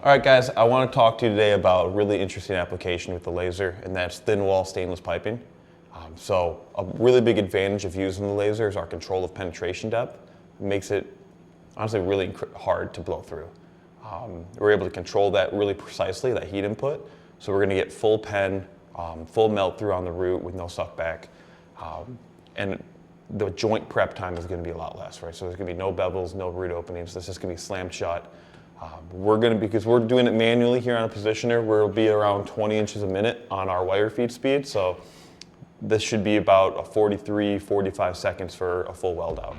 All right guys, I want to talk to you today about a really interesting application with the laser, and that's thin wall stainless piping. So a really big advantage of using the laser is our control of penetration depth. It makes it honestly really hard to blow through. We're able to control that really precisely, that heat input. So we're going to get full pen, full melt through on the root with no suck back. And the joint prep time is going to be a lot less, right? So there's going to be no bevels, no root openings. This is going to be slammed shut. Because we're doing it manually here on a positioner, we'll be around 20 inches a minute on our wire feed speed. So this should be about a 43, 45 seconds for a full weld out.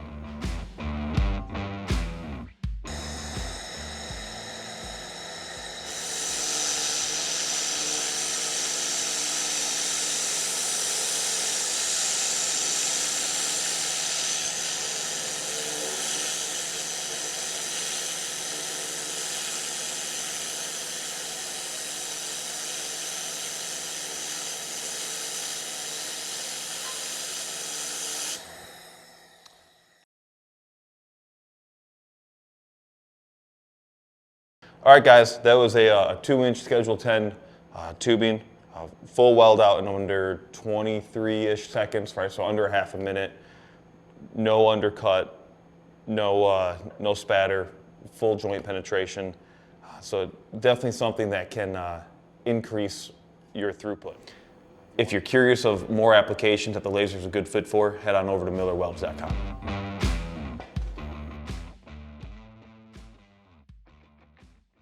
All right guys, that was a 2-inch Schedule 10 tubing, full weld out in under 23-ish seconds, right? So under half a minute, no undercut, no spatter, full joint penetration. So definitely something that can increase your throughput. If you're curious of more applications that the laser is a good fit for, head on over to millerwelds.com.